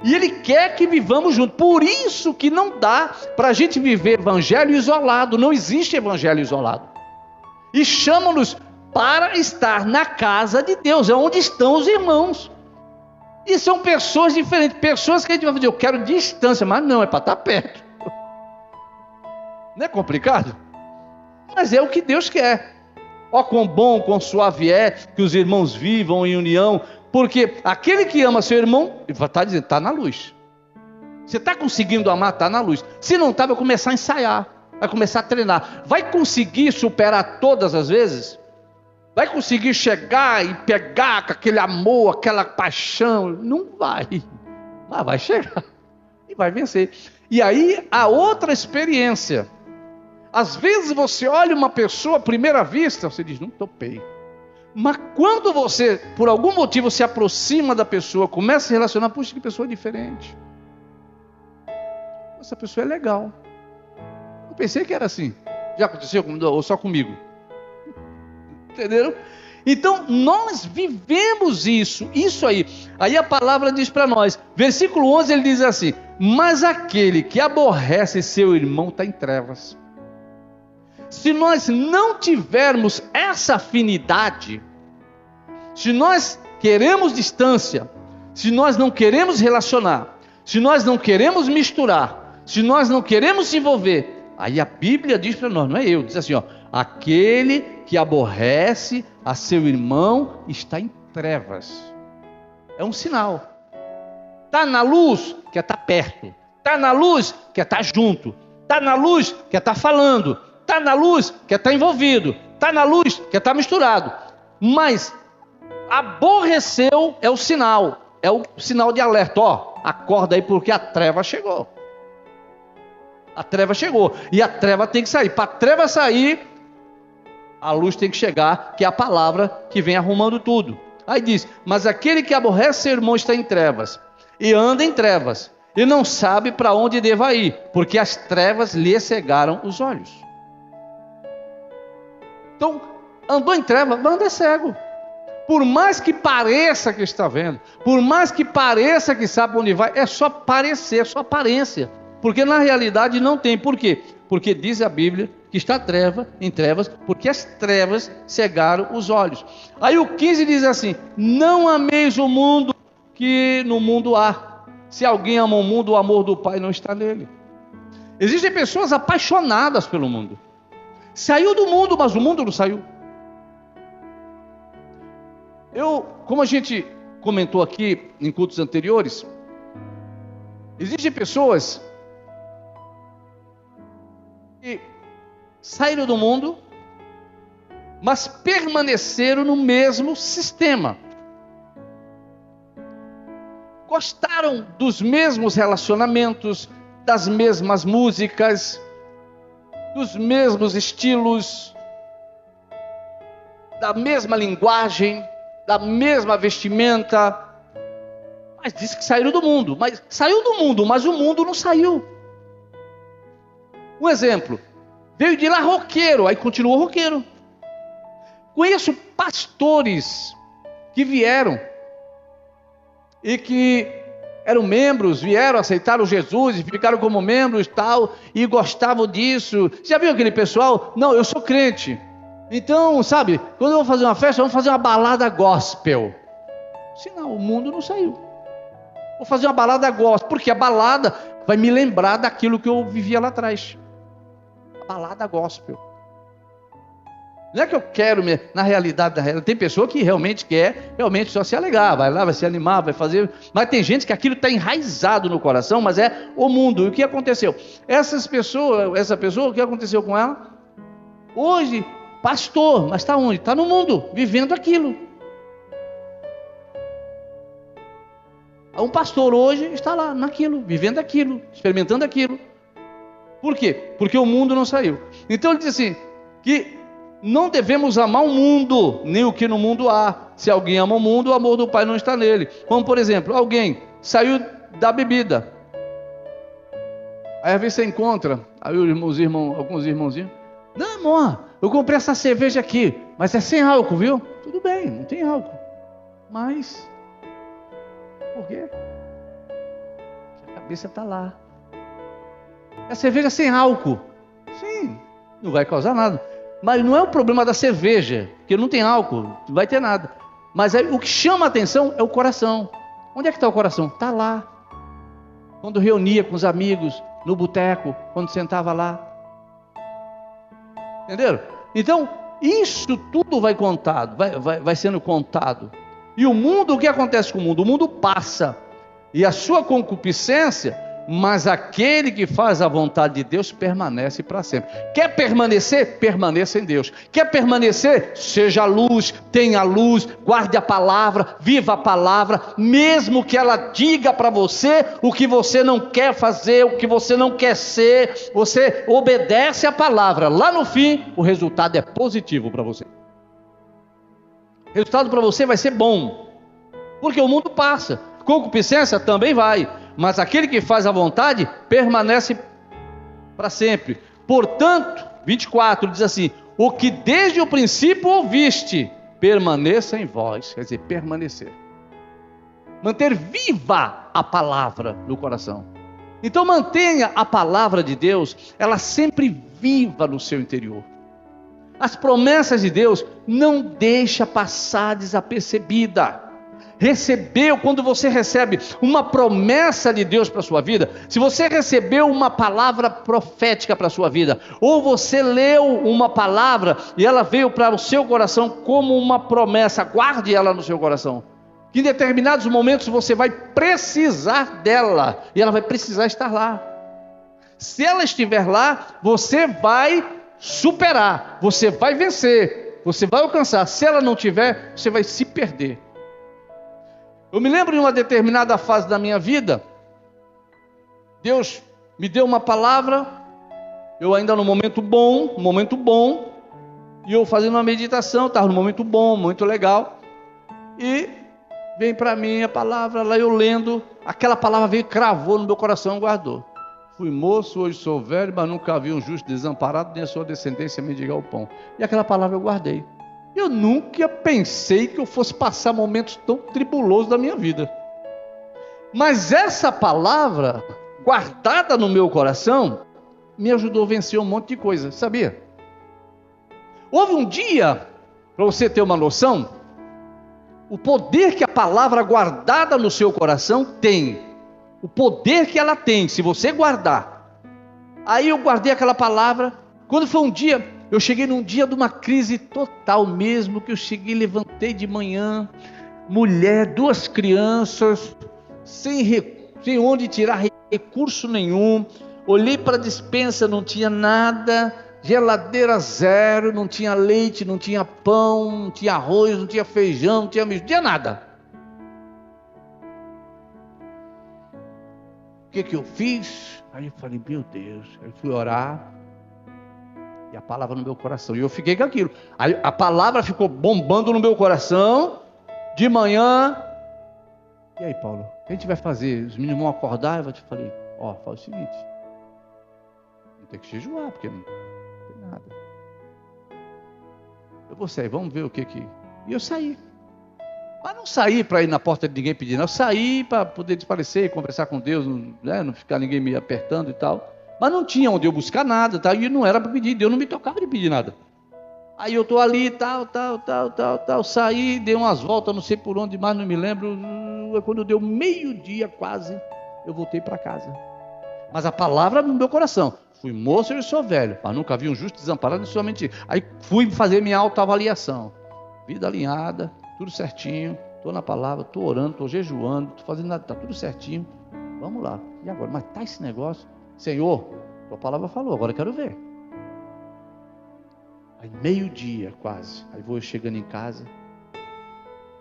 E Ele quer que vivamos juntos. Por isso que não dá para a gente viver evangelho isolado. Não existe evangelho isolado. E chamam-nos para estar na casa de Deus. É onde estão os irmãos. E são pessoas diferentes. Pessoas que a gente vai dizer, eu quero distância. Mas não, é para estar perto. Não é complicado? Mas é o que Deus quer. Ó, quão bom, quão suave é que os irmãos vivam em união. Porque aquele que ama seu irmão, está dizendo, está na luz. Você está conseguindo amar, está na luz. Se não está, vai começar a ensaiar, vai começar a treinar. Vai conseguir superar todas as vezes? Vai conseguir chegar e pegar com aquele amor, aquela paixão? Não vai. Mas vai chegar e vai vencer. E aí, a outra experiência. Às vezes você olha uma pessoa à primeira vista, você diz, não topei. Mas quando você, por algum motivo, se aproxima da pessoa, começa a se relacionar, puxa, que pessoa diferente. Essa pessoa é legal. Eu pensei que era assim. Já aconteceu ou só comigo? Entenderam? Então, nós vivemos isso aí. Aí a palavra diz para nós, versículo 11, ele diz assim: mas aquele que aborrece seu irmão está em trevas. Se nós não tivermos essa afinidade, se nós queremos distância, se nós não queremos relacionar, se nós não queremos misturar, se nós não queremos se envolver, aí a Bíblia diz para nós, não é eu, diz assim, ó, aquele que aborrece a seu irmão está em trevas. É um sinal. Está na luz, quer estar perto. Está na luz, quer estar junto. Está na luz, quer estar falando. Está na luz, quer estar envolvido. Está na luz, quer estar misturado. Mas aborreceu é o sinal de alerta. Ó, acorda aí porque a treva chegou. A treva chegou. E a treva tem que sair. Para a treva sair, a luz tem que chegar, que é a palavra que vem arrumando tudo. Aí diz, mas aquele que aborrece seu irmão está em trevas, e anda em trevas, e não sabe para onde deva ir, porque as trevas lhe cegaram os olhos. Então, andou em trevas, anda cego. Por mais que pareça que está vendo, por mais que pareça que sabe onde vai, é só parecer, é só aparência. Porque na realidade não tem. Por quê? Porque diz a Bíblia que está em trevas, porque as trevas cegaram os olhos. Aí o 15 diz assim, não ameis o mundo que no mundo há. Se alguém ama o mundo, o amor do Pai não está nele. Existem pessoas apaixonadas pelo mundo. Saiu do mundo, mas o mundo não saiu. Como a gente comentou aqui em cultos anteriores, existem pessoas que saíram do mundo, mas permaneceram no mesmo sistema. Gostaram dos mesmos relacionamentos, das mesmas músicas, dos mesmos estilos, da mesma linguagem, da mesma vestimenta, mas diz que saíram do mundo. Mas saiu do mundo, mas o mundo não saiu. Um exemplo, veio de lá roqueiro, aí continuou roqueiro. Conheço pastores que vieram e que eram membros, vieram, aceitaram Jesus e ficaram como membros tal, e gostavam disso. Já viu aquele pessoal? Não, eu sou crente. Então, sabe, quando eu vou fazer uma festa, vamos fazer uma balada gospel. Senão, o mundo não saiu. Vou fazer uma balada gospel, porque a balada vai me lembrar daquilo que eu vivia lá atrás. Balada gospel. Não é que eu quero, na realidade, tem pessoa que realmente quer, realmente só se alegar, vai lá, vai se animar, vai fazer, mas tem gente que aquilo está enraizado no coração, mas é o mundo. E o que aconteceu? Essa pessoa, o que aconteceu com ela? Hoje, pastor, mas está onde? Está no mundo, vivendo aquilo. Um pastor hoje está lá, naquilo, vivendo aquilo, experimentando aquilo. Por quê? Porque o mundo não saiu. Então ele diz assim, que não devemos amar o mundo, nem o que no mundo há. Se alguém ama o mundo, o amor do Pai não está nele. Como por exemplo, alguém saiu da bebida. Aí às vezes você encontra, aí alguns irmãozinhos, não amor, eu comprei essa cerveja aqui, mas é sem álcool, viu? Tudo bem, não tem álcool. Mas, por quê? A cabeça está lá. A cerveja sem álcool, sim, não vai causar nada. Mas não é o problema da cerveja, porque não tem álcool, não vai ter nada. Mas o que chama a atenção é o coração. Onde é que está o coração? Está lá. Quando reunia com os amigos, no boteco, quando sentava lá. Entenderam? Então, isso tudo vai contado, vai sendo contado. E o mundo, o que acontece com o mundo? O mundo passa. E a sua concupiscência, mas aquele que faz a vontade de Deus permanece para sempre. Quer permanecer? Permaneça em Deus. Quer permanecer? Seja a luz, tenha a luz, guarde a palavra, viva a palavra, mesmo que ela diga para você o que você não quer fazer, o que você não quer ser, você obedece a palavra. Lá no fim, o resultado é positivo para você. O resultado para você vai ser bom. Porque o mundo passa. Concupiscência também vai. Mas aquele que faz a vontade permanece para sempre. Portanto, 24 diz assim: o que desde o princípio ouviste, permaneça em vós. Quer dizer, permanecer. Manter viva a palavra no coração. Então mantenha a palavra de Deus, ela sempre viva no seu interior. As promessas de Deus não deixa passar desapercebida. Recebeu, quando você recebe uma promessa de Deus para a sua vida, se você recebeu uma palavra profética para a sua vida, ou você leu uma palavra e ela veio para o seu coração como uma promessa, guarde ela no seu coração, que em determinados momentos você vai precisar dela, e ela vai precisar estar lá. Se ela estiver lá, você vai superar, você vai vencer, você vai alcançar. Se ela não tiver, você vai se perder. Eu me lembro de uma determinada fase da minha vida, Deus me deu uma palavra, eu ainda no momento bom, e eu fazendo uma meditação, estava no momento bom, muito legal, e vem para mim a palavra, lá eu lendo, aquela palavra veio, cravou no meu coração, guardou. Fui moço, hoje sou velho, mas nunca vi um justo desamparado, nem a sua descendência mendigar o pão. E aquela palavra eu guardei. Eu nunca pensei que eu fosse passar momentos tão tribulosos da minha vida. Mas essa palavra, guardada no meu coração, me ajudou a vencer um monte de coisa, sabia? Houve um dia, para você ter uma noção, o poder que a palavra guardada no seu coração tem, o poder que ela tem, se você guardar. Aí eu guardei aquela palavra, quando foi um dia, eu cheguei num dia de uma crise total mesmo, que eu cheguei, levantei de manhã, mulher, 2 crianças, sem onde tirar recurso nenhum, olhei para a despensa, não tinha nada, geladeira zero, não tinha leite, não tinha pão, não tinha arroz, não tinha feijão, não tinha mijo, não tinha nada. O que eu fiz? Aí eu falei, meu Deus, aí fui orar, e a palavra no meu coração, e eu fiquei com aquilo, aí a palavra ficou bombando no meu coração, de manhã. E aí, Paulo, o que a gente vai fazer? Os meninos vão acordar? Eu te falei, faz o seguinte, não tem que jejuar, porque não tem nada. Eu vou sair, vamos ver o que. E eu saí. Mas não saí para ir na porta de ninguém pedir, não. Eu saí para poder desaparecer, conversar com Deus, não ficar ninguém me apertando e tal. Mas não tinha onde eu buscar nada, tá? E não era para pedir, Deus não me tocava de pedir nada. Aí eu estou ali, tal, saí, dei umas voltas, não sei por onde mais, não me lembro. Quando deu meio-dia quase, eu voltei para casa. Mas a palavra no meu coração, fui moço e eu sou velho, mas nunca vi um justo desamparado, nem sua mentira. Aí fui fazer minha autoavaliação, vida alinhada, tudo certinho, estou na palavra, estou orando, estou jejuando, estou fazendo nada, está tudo certinho, vamos lá. E agora, mas está esse negócio? Senhor, tua palavra falou, agora eu quero ver. Aí meio-dia quase, aí vou chegando em casa,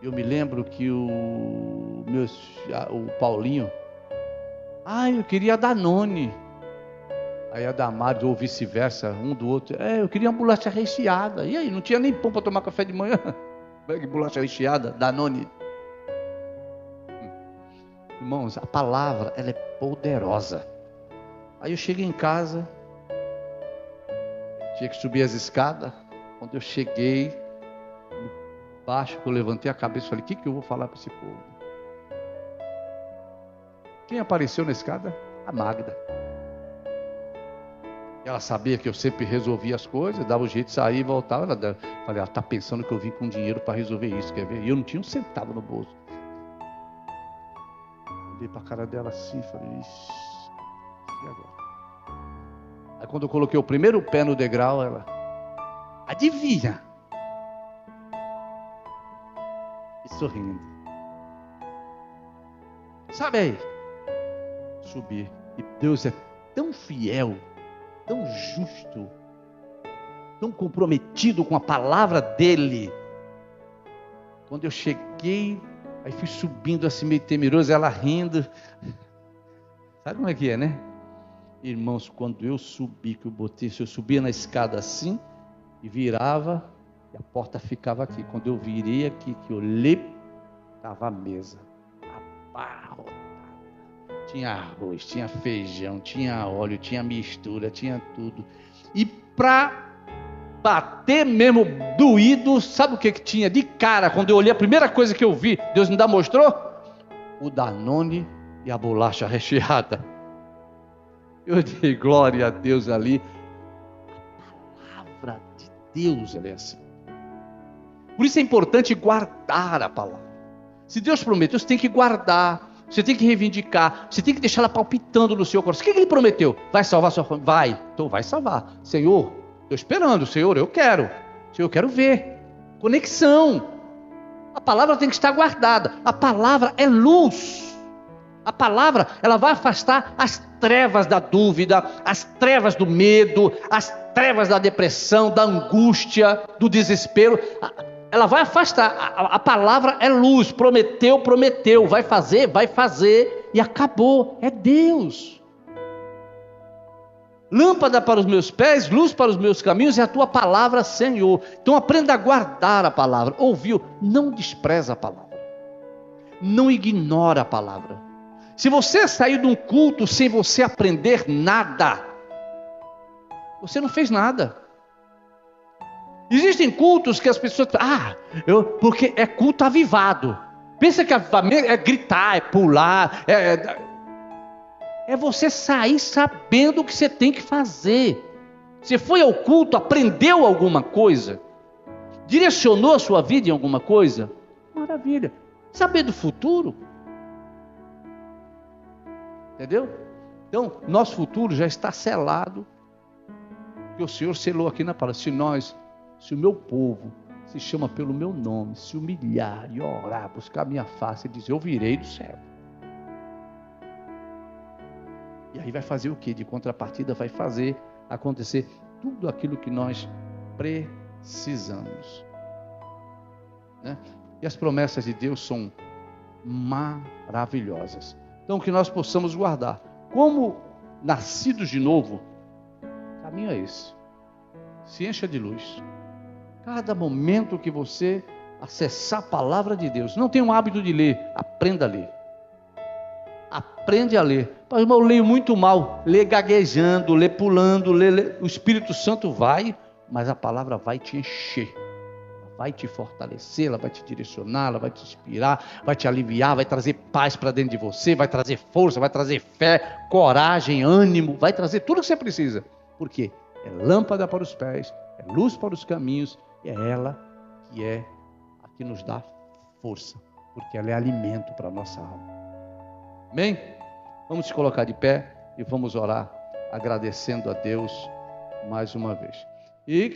eu me lembro que o Paulinho, eu queria a Danone, aí a Damares, ou vice-versa, um do outro, eu queria uma bolacha recheada, e aí, não tinha nem pão para tomar café de manhã, bolacha recheada, Danone. Irmãos, a palavra, ela é poderosa. Aí eu cheguei em casa, tinha que subir as escadas. Quando eu cheguei, baixo, que eu levantei a cabeça e falei, o que eu vou falar para esse povo? Quem apareceu na escada? A Magda. Ela sabia que eu sempre resolvia as coisas, dava um jeito de sair e voltava. Falei, ela está pensando que eu vim com dinheiro para resolver isso, quer ver? E eu não tinha um centavo no bolso. Olhei para a cara dela assim, falei, ixi, e agora? Aí quando eu coloquei o primeiro pé no degrau, ela, adivinha? E sorrindo. Sabe aí? Subi. E Deus é tão fiel, tão justo, tão comprometido com a palavra dele. Quando eu cheguei, aí fui subindo assim meio temeroso, ela rindo. Sabe como é que é, né? Irmãos, quando eu subi, eu subia na escada assim, e virava, E a porta ficava aqui. Quando eu virei aqui, que eu olhei, estava a mesa abarrotada. Tinha arroz, tinha feijão, tinha óleo, tinha mistura, tinha tudo. E para bater mesmo doído, sabe o que tinha de cara? Quando eu olhei, a primeira coisa que eu vi, Deus ainda mostrou? O Danone e a bolacha recheada. Eu dei glória a Deus ali. A palavra de Deus, ela é assim. Por isso é importante guardar a palavra. Se Deus prometeu, você tem que guardar, você tem que reivindicar, você tem que deixar ela palpitando no seu coração. O que ele prometeu? Vai salvar sua família? Vai. Então vai salvar. Senhor, estou esperando. Senhor, eu quero. Senhor, eu quero ver. Conexão. A palavra tem que estar guardada. A palavra é luz. A palavra, ela vai afastar as trevas da dúvida, as trevas do medo, as trevas da depressão, da angústia, do desespero. Ela vai afastar. A palavra é luz. Prometeu, prometeu. Vai fazer e acabou. É Deus. Lâmpada para os meus pés, luz para os meus caminhos é a tua palavra, Senhor. Então aprenda a guardar a palavra. Ouviu? Não despreza a palavra. Não ignora a palavra. Se você sair de um culto sem você aprender nada, você não fez nada. Existem cultos que as pessoas... porque é culto avivado. Pensa que avivamento é gritar, é pular, é você sair sabendo o que você tem que fazer. Você foi ao culto, aprendeu alguma coisa, direcionou a sua vida em alguma coisa, maravilha. Saber do futuro, entendeu? Então, nosso futuro já está selado, que o Senhor selou aqui na palavra. Se o meu povo se chama pelo meu nome, se humilhar e orar, buscar a minha face e dizer, eu virei do céu. E aí vai fazer o quê? De contrapartida vai fazer acontecer tudo aquilo que nós precisamos. Né? E as promessas de Deus são maravilhosas. Então que nós possamos guardar. Como nascidos de novo, o caminho é esse. Se encha de luz. Cada momento que você acessar a palavra de Deus, não tenha um hábito de ler, aprenda a ler. Aprende a ler. Mas eu leio muito mal, lê gaguejando, lê pulando, lê. O Espírito Santo vai, mas a palavra vai te encher. Ela vai te fortalecer, ela vai te direcionar, ela vai te inspirar, vai te aliviar, vai trazer paz para dentro de você, vai trazer força, vai trazer fé, coragem, ânimo, vai trazer tudo o que você precisa. Por quê? É lâmpada para os pés, é luz para os caminhos, e é ela que é a que nos dá força, porque ela é alimento para a nossa alma. Amém? Vamos se colocar de pé e vamos orar, agradecendo a Deus mais uma vez. E